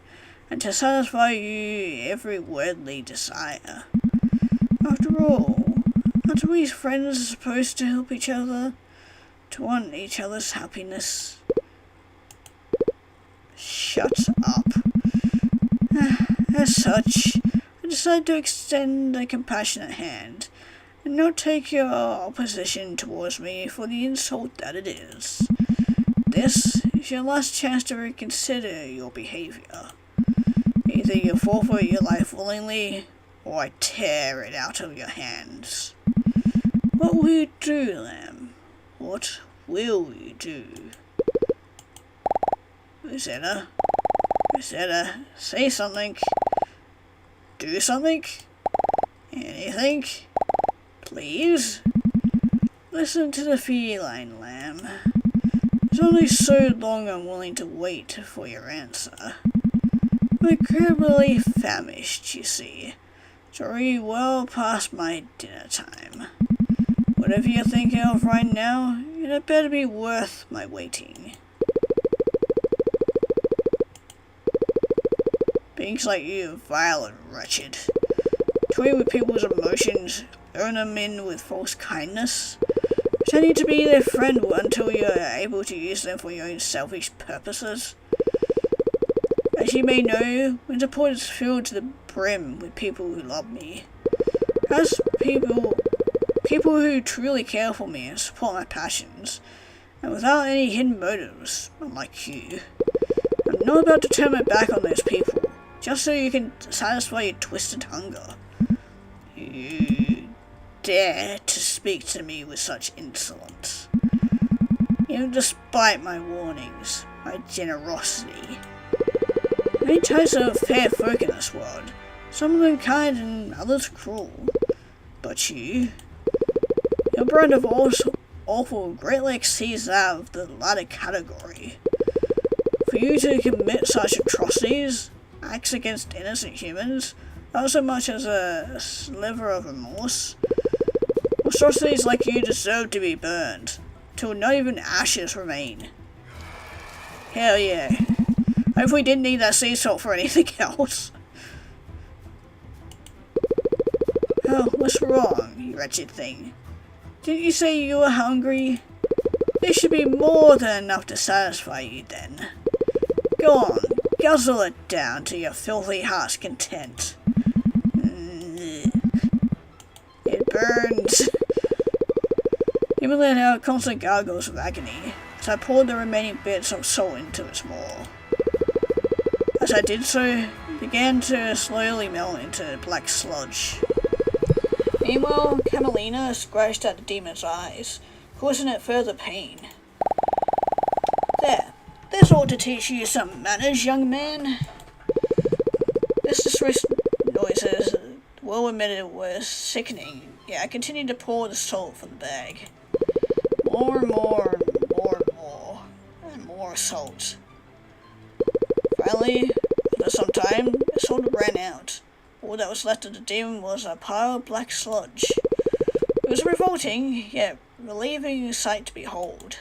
[SPEAKER 1] and to satisfy you every worldly desire. After all, aren't we friends supposed to help each other, to want each other's happiness? Shut up. As such, I decided to extend a compassionate hand, and not take your opposition towards me for the insult that it is. This is your last chance to reconsider your behavior. Either you forfeit your life willingly, or I tear it out of your hands. What will you do, lamb? What will you do? Rosetta? Rosetta, say something. Do something? Anything? Please? Listen to the feline, lamb. There's only so long I'm willing to wait for your answer. I'm incredibly famished, you see. It's already well past my dinner time. Whatever you're thinking of right now, it had better be worth my waiting. Beings like you are vile and wretched. Toy with people's emotions, earn them in with false kindness, pretending to be their friend until you are able to use them for your own selfish purposes. As you may know, Winterport is filled to the brim with people who love me. As people who truly care for me and support my passions, and without any hidden motives, unlike you. I'm not about to turn my back on those people, just so you can satisfy your twisted hunger. You dare to speak to me with such insolence. Even despite my warnings, my generosity. Many types of fair folk in this world, some of them kind and others cruel. But your brand of awful greatly exceeds that of the latter category. For you to commit such atrocities, acts against innocent humans, not so much as a sliver of remorse. Atrocities like you deserve to be burned, till not even ashes remain. Hell yeah. Hope we didn't need that sea salt for anything else. Oh, what's wrong, you wretched thing? Didn't you say you were hungry? There should be more than enough to satisfy you then. Go on, guzzle it down to your filthy heart's content. It burns. Even let out constant gargles of agony, as I poured the remaining bits of salt into its maw. As I did so, it began to slowly melt into black sludge. Meanwhile, Camelina scratched at the demon's eyes, causing it further pain. This ought to teach you some manners, young man. This disgraceful noises will admit it was sickening. Yeah, I continued to pour the salt from the bag. More and more and more and more. And more salt. Finally, after some time, the salt ran out. All that was left of the demon was a pile of black sludge. It was a revolting, yet relieving sight to behold.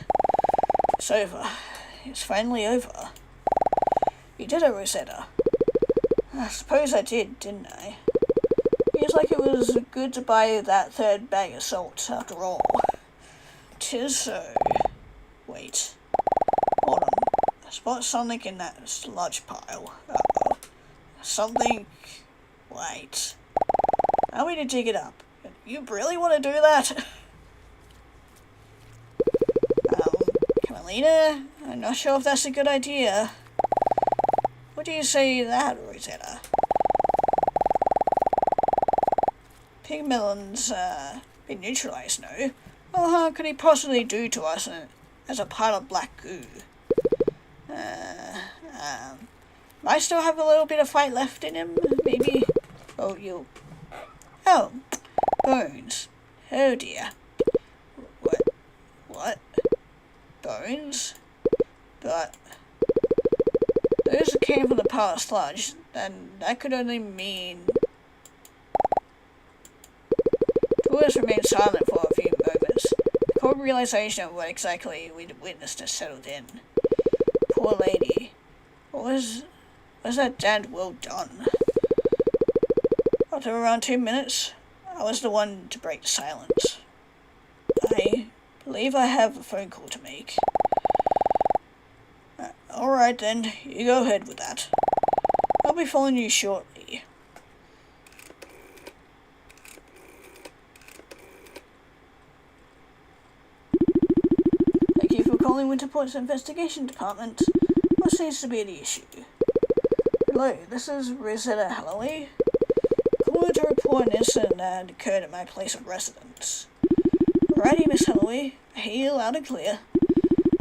[SPEAKER 1] It's over. It's finally over. You did it, Rosetta. I suppose I did, didn't I? Feels like it was good to buy that third bag of salt, after all. 'Tis so. Wait. Hold on. I spot something in that sludge pile. Uh-oh. Something... Wait. Allow me to dig it up. You really want to do that? Carmelina? I'm not sure if that's a good idea. What do you say to that, Rosetta? Pigmelon's, been neutralized, no? Well, how could he possibly do to us as a pile of black goo? I still have a little bit of fight left in him, maybe? Oh, you... Oh, bones. Oh dear. What? Bones? But... those came from the pile of sludge, and that could only mean... Two of us remained silent for a few moments. The cold realization of what exactly we'd witnessed has settled in. Poor lady. What was that damned well done? After around 2 minutes, I was the one to break the silence. I believe I have a phone call to make. Alright then, you go ahead with that. I'll be following you shortly. Thank you for calling Winterport's investigation department. What seems to be the issue? Hello, this is Rosetta Holloway. Calling to report an incident that occurred at my place of residence. Alrighty, Miss Holloway, I hear you loud and clear.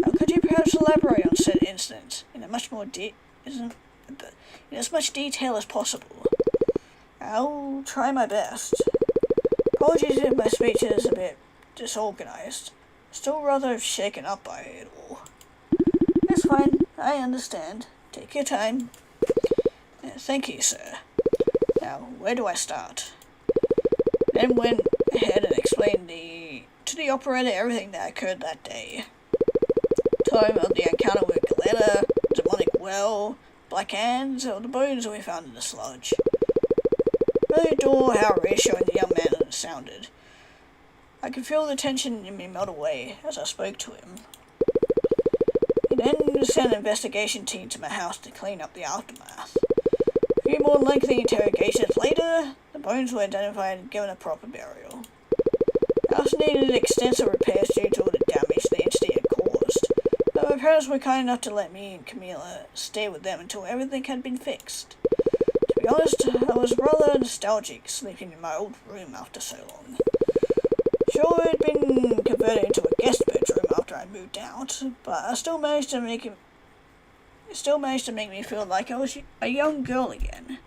[SPEAKER 1] Now, could you perhaps elaborate on said incident in as much detail as possible? I'll try my best. Apologies if my speech is a bit disorganized. Still rather shaken up by it all. It's fine, I understand. Take your time. Thank you, sir. Now, where do I start? Then went ahead and explained to the operator everything that occurred that day. Told him of the encounter with Galetta, demonic well, black hands, or the bones we found in the sludge. Really adore how reassuring the young man sounded. I could feel the tension in me melt away as I spoke to him. He then sent an investigation team to my house to clean up the aftermath. A few more lengthy interrogations later, the bones were identified and given a proper burial. The house needed extensive repairs due to all the damage the incident had caused, but my parents were kind enough to let me and Camilla stay with them until everything had been fixed. To be honest, I was rather nostalgic sleeping in my old room after so long. Sure, it had been converted into a guest bedroom after I moved out, but I still managed to make me feel like I was a young girl again.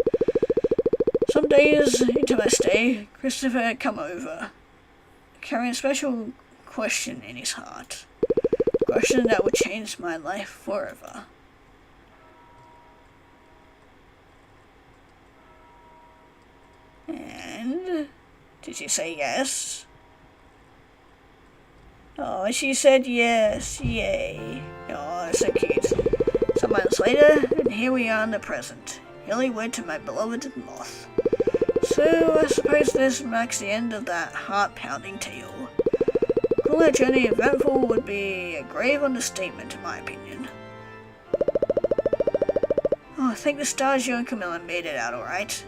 [SPEAKER 1] Some days into my stay, Christopher had come over, carrying a special question in his heart. A question that would change my life forever. And did she say yes? Oh, she said yes, yay. Oh, so cute. Some months later, and here we are in the present. Nearly wed to my beloved moth. So, I suppose this marks the end of that heart-pounding tale. Calling that journey eventful would be a grave understatement in my opinion. Oh, thank the stars you and Camilla made it out alright.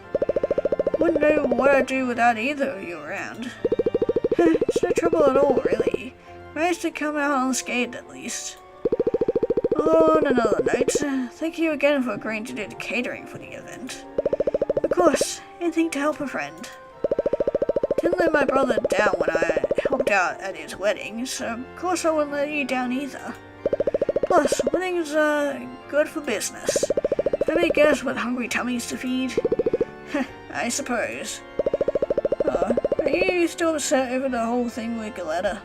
[SPEAKER 1] Wouldn't know what I'd do without either of you around. It's no trouble at all, really. Managed to come out unscathed at least. On another note, thank you again for agreeing to do the catering for the event. Of course, anything to help a friend. Didn't let my brother down when I helped out at his wedding, so of course I wouldn't let you down either. Plus, weddings are good for business. Let me guess what hungry tummies to feed? I suppose. Are you still upset over the whole thing with Galetta?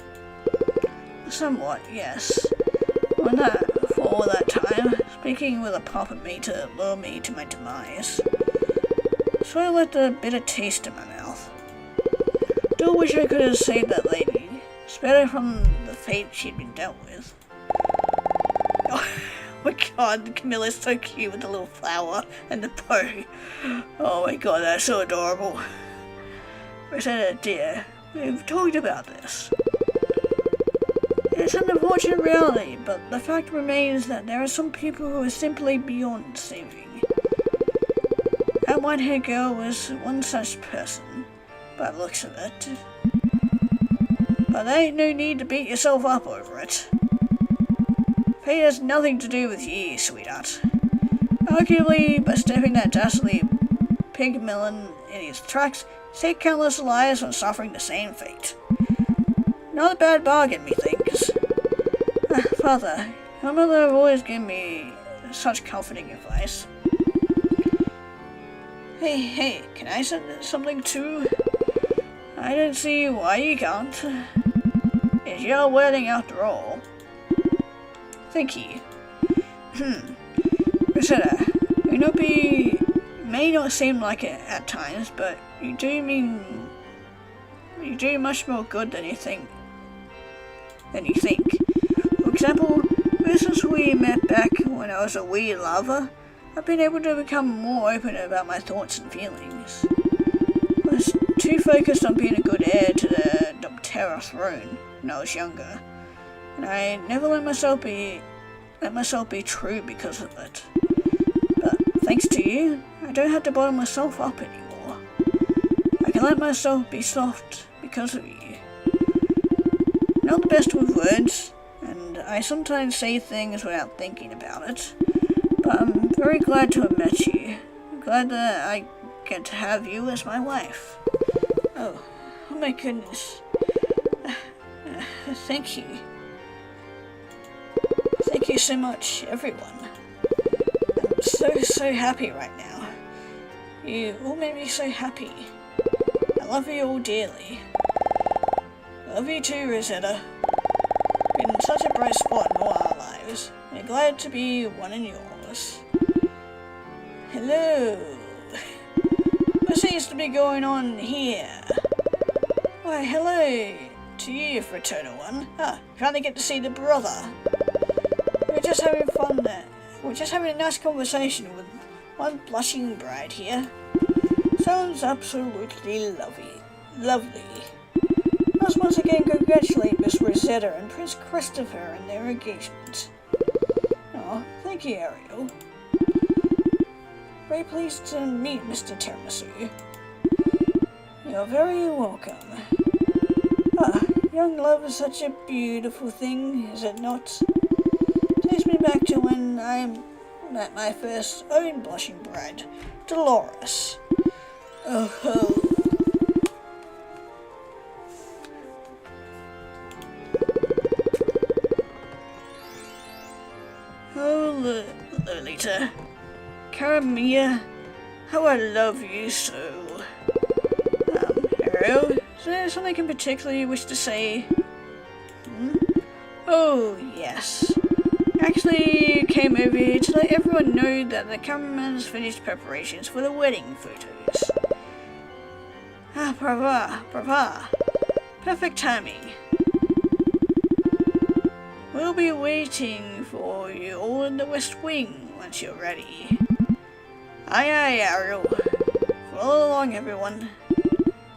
[SPEAKER 1] Somewhat, yes. When for all that time, speaking with a puppet me to lure me to my demise. So I left a bitter taste in my mouth. Do wish I could have saved that lady, spared her from the fate she'd been dealt with. Oh my god, Camilla's so cute with the little flower and the bow. Oh my god, that's so adorable. Rosetta, dear, we've talked about this. It's an unfortunate reality, but the fact remains that there are some people who are simply beyond saving. That white-haired girl was one such person, by the looks of it. But there ain't no need to beat yourself up over it. Fate has nothing to do with you, sweetheart. Arguably, by stepping that dastardly pigmelon in his tracks, saved countless lives from suffering the same fate. Not a bad bargain, methinks. Father, your mother have always given me such comforting advice. Hey, can I say something too? I don't see why you can't. It's your wedding after all. Thank you. Rosetta, may not seem like it at times, but you do much more good than you think. For example, ever since we met back when I was a wee larva, I've been able to become more open about my thoughts and feelings. I was too focused on being a good heir to the Doptera throne when I was younger, and I never let myself be true because of it. But thanks to you, I don't have to bottle myself up anymore. I can let myself be soft because of you. Not the best with words, and I sometimes say things without thinking about it, but I'm very glad to have met you. I'm glad that I get to have you as my wife. Oh my goodness. Thank you. Thank you so much, everyone. I'm so happy right now. You all make me so happy. I love you all dearly. I love you too, Rosetta. Been such a bright spot in all our lives. We're glad to be one in yours. Hello. What seems to be going on here? Why, hello to you, fraternal one. Finally get to see the brother. We're just having fun there. We're just having a nice conversation with one blushing bride here. Sounds absolutely lovely. Let's once again congratulate Miss Rosetta and Prince Christopher on their engagement. Oh, thank you, Ariel. Very pleased to meet Mr. Tiramisu. You're very welcome. Young love is such a beautiful thing, is it not? Takes me back to when I met my first own blushing bride, Dolores. Oh. Oh, Lolita. Caramia, how I love you so. Ariel, is there something in particular you wish to say? Oh, yes. Actually, came over here to let everyone know that the cameraman's finished preparations for the wedding photos. Brava. Perfect timing. We'll be waiting for you all in the West Wing once you're ready. Aye, Ariel. Follow along, everyone.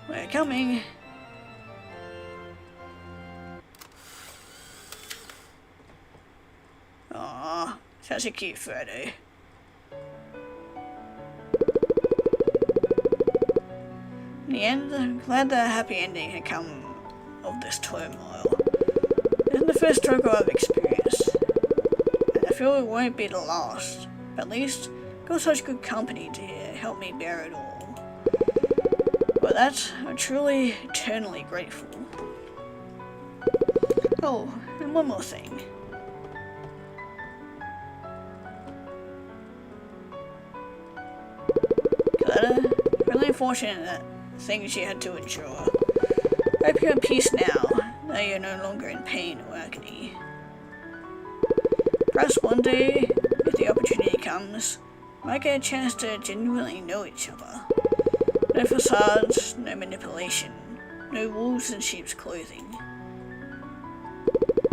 [SPEAKER 1] We're coming. Aww, such a cute photo. In the end, I'm glad that a happy ending had come of this turmoil. This is the first struggle I've experienced, and I feel it won't be the last. At least, got such good company to help me bear it all. For that, I'm truly, eternally grateful. Oh, and one more thing. Really unfortunate that things you had to endure. I hope you're at peace now, that you're no longer in pain or agony. Perhaps one day, if the opportunity comes, we might get a chance to genuinely know each other. No facades, no manipulation, no wolves in sheep's clothing.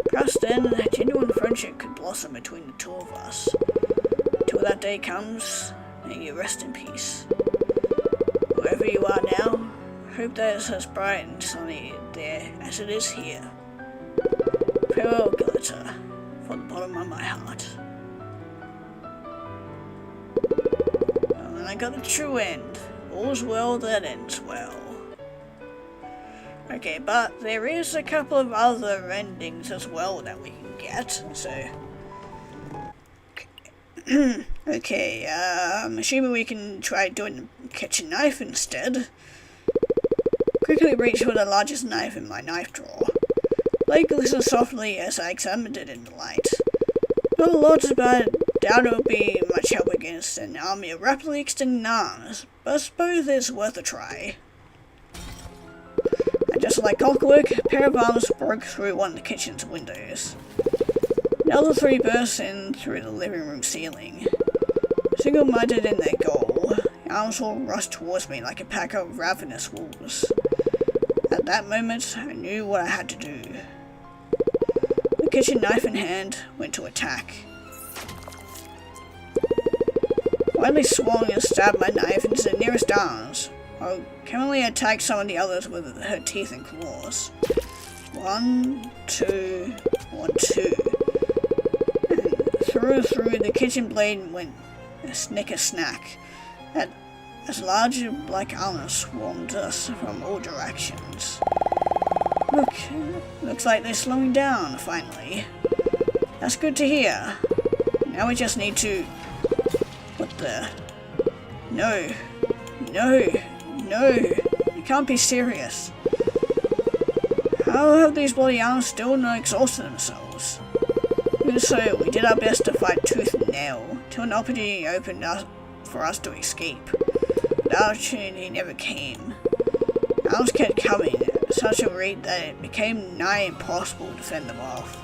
[SPEAKER 1] Perhaps then a genuine friendship could blossom between the two of us. Till that day comes, may you rest in peace. Wherever you are now, I hope that it's as bright and sunny there as it is here. Farewell, Glitter, from the bottom of my heart. And I got the true end. All's well that ends well. Okay, but there is a couple of other endings as well that we can get, so... Okay, I'm assuming we can try doing the kitchen knife instead. Quickly reach for the largest knife in my knife drawer. Blade glistened softly as I examined it in the light. Not a lot, but doubt it would be much help against an army of rapidly extending arms, but I suppose it's worth a try. And just like clockwork, a pair of arms broke through one of the kitchen's windows. The other three burst in through the living room ceiling. Single-minded in their goal, the arms all rushed towards me like a pack of ravenous wolves. At that moment, I knew what I had to do. The kitchen knife in hand, went to attack. Widely swung and stabbed my knife into the nearest arms, while Camelia attacked some of the others with her teeth and claws. 1, 2, 1, 2. And through the kitchen blade went a snicker-snack. As large black armors swarmed us from all directions. Looks like they're slowing down, finally. That's good to hear. Now we just need to... What the... No. No. No. You can't be serious. How have these bloody arms still not exhausted themselves? Even so, we did our best to fight tooth and nail, till an opportunity opened up for us to escape. But our opportunity never came. Arms kept coming at such a rate that it became nigh impossible to fend them off.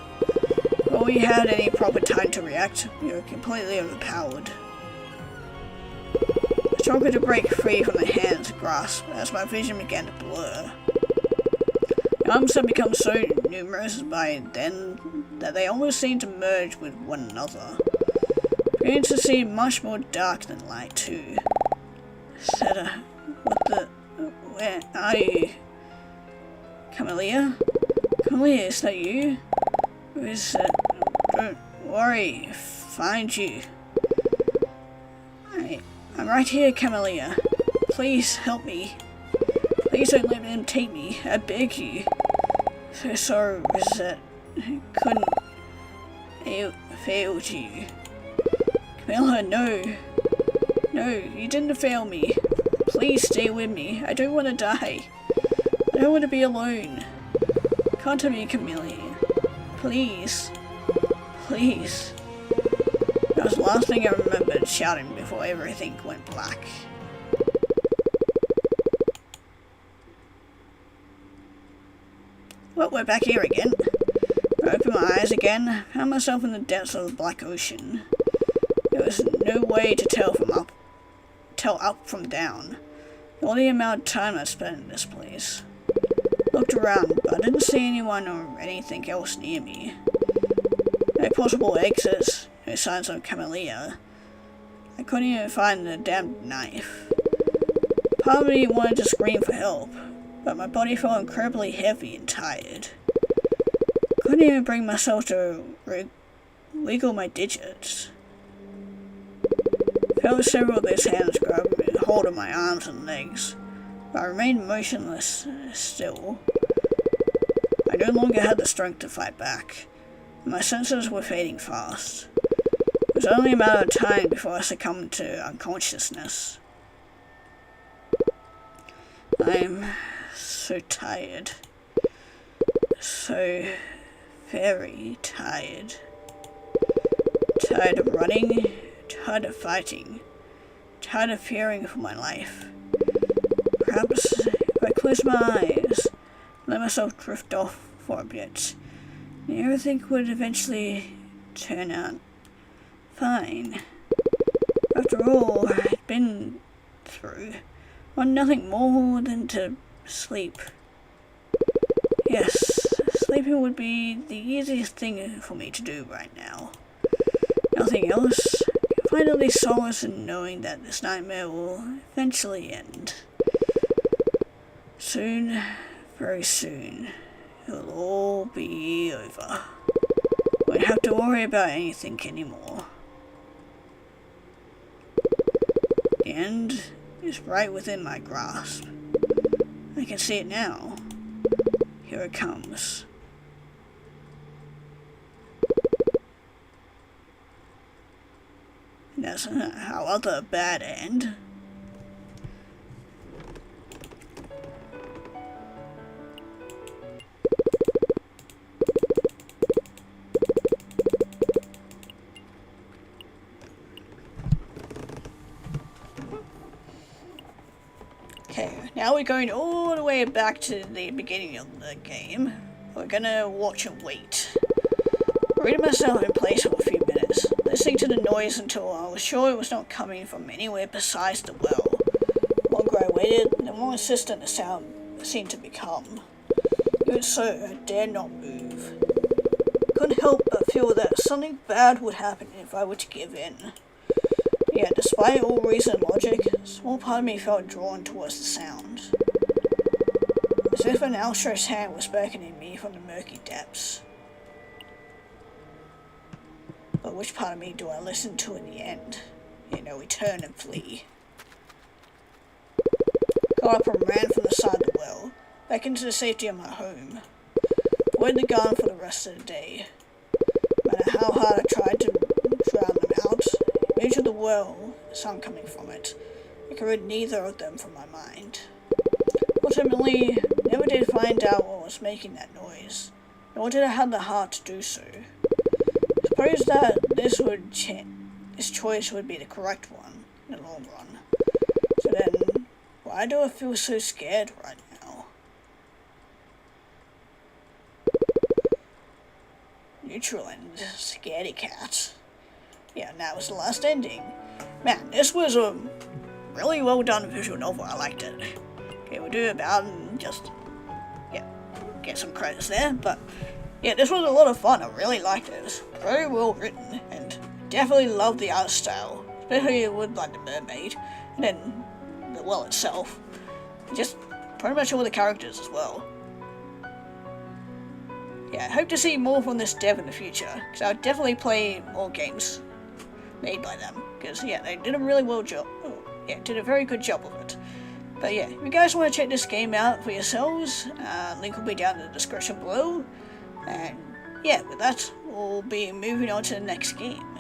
[SPEAKER 1] Before we had any proper time to react, we were completely overpowered. I struggled to break free from the hand's grasp as my vision began to blur. The arms had become so numerous by then that they almost seemed to merge with one another, beginning to seem much more dark than light too. Rosetta, what the... where are you? Camelia? Camelia, is that you? Or is it... Don't worry, find you. I'm right here, Camelia. Please help me. Please don't let them take me, I beg you. So sorry, Rosetta. Couldn't... failed you. Camilla, no. No, you didn't fail me. Please stay with me. I don't want to die. I don't want to be alone. Come to me, Camelia. Please. Please. That was the last thing I remembered shouting before everything went black. Well, we're back here again. I opened my eyes again, found myself in the depths of the black ocean. There was no way to tell up from down. The only amount of time I spent in this place. Looked around, but I didn't see anyone or anything else near me. No possible exits, no signs of Camelia. I couldn't even find the damned knife. Part of me wanted to scream for help, but my body felt incredibly heavy and tired. Couldn't even bring myself to wiggle my digits. Felt several of those hands grab hold of my arms and legs, but I remained motionless still. I no longer had the strength to fight back, and my senses were fading fast. It was only a matter of time before I succumbed to unconsciousness. I'm so tired. So very tired. Tired of running, tired of fighting, tired of fearing for my life. perhaps if I close my eyes, let myself drift off for a bit, everything would eventually turn out fine. After all I'd been through, I want nothing more than to sleep. Yes, sleeping would be the easiest thing for me to do right now. Nothing else. Finally solace in knowing that this nightmare will eventually end. Soon, very soon, it'll all be over. Won't have to worry about anything anymore. The end is right within my grasp. I can see it now. Here it comes. And that's how other bad end. Okay, now we're going all the way back to the beginning of the game. We're gonna watch and wait. Reading myself in place for a few minutes, listening to the noise until I was sure it was not coming from anywhere besides the well. The longer I waited, the more insistent the sound seemed to become. Even so, I dared not move. Couldn't help but feel that something bad would happen if I were to give in. Yet, despite all reason and logic, a small part of me felt drawn towards the sound. As if an outstretched hand was beckoning me from the murky depths. But which part of me do I listen to in the end? We turn and flee. Got up and ran from the side of the well, back into the safety of my home. Avoided the garden for the rest of the day. No matter how hard I tried to drown them out, the image of the well, the sun coming from it, I could rid neither of them from my mind. Ultimately, never did find out what was making that noise, nor did I have the heart to do so. Suppose that this choice would be the correct one in the long run. So then, why do I feel so scared right now? Neutral and scaredy cat. Yeah, and that was the last ending. Man, this was a really well done visual novel. I liked it. Okay, we'll do about and just get some credits there, but yeah, this was a lot of fun. I really liked it. It was very well written, and definitely loved the art style, especially with like the mermaid, and then the well itself. Just pretty much all the characters as well. Yeah, I hope to see more from this dev in the future, because I'll definitely play more games made by them, because yeah, they did a really well job. Did a very good job of it. But yeah, if you guys want to check this game out for yourselves, link will be down in the description below. And yeah, with that, we'll be moving on to the next game.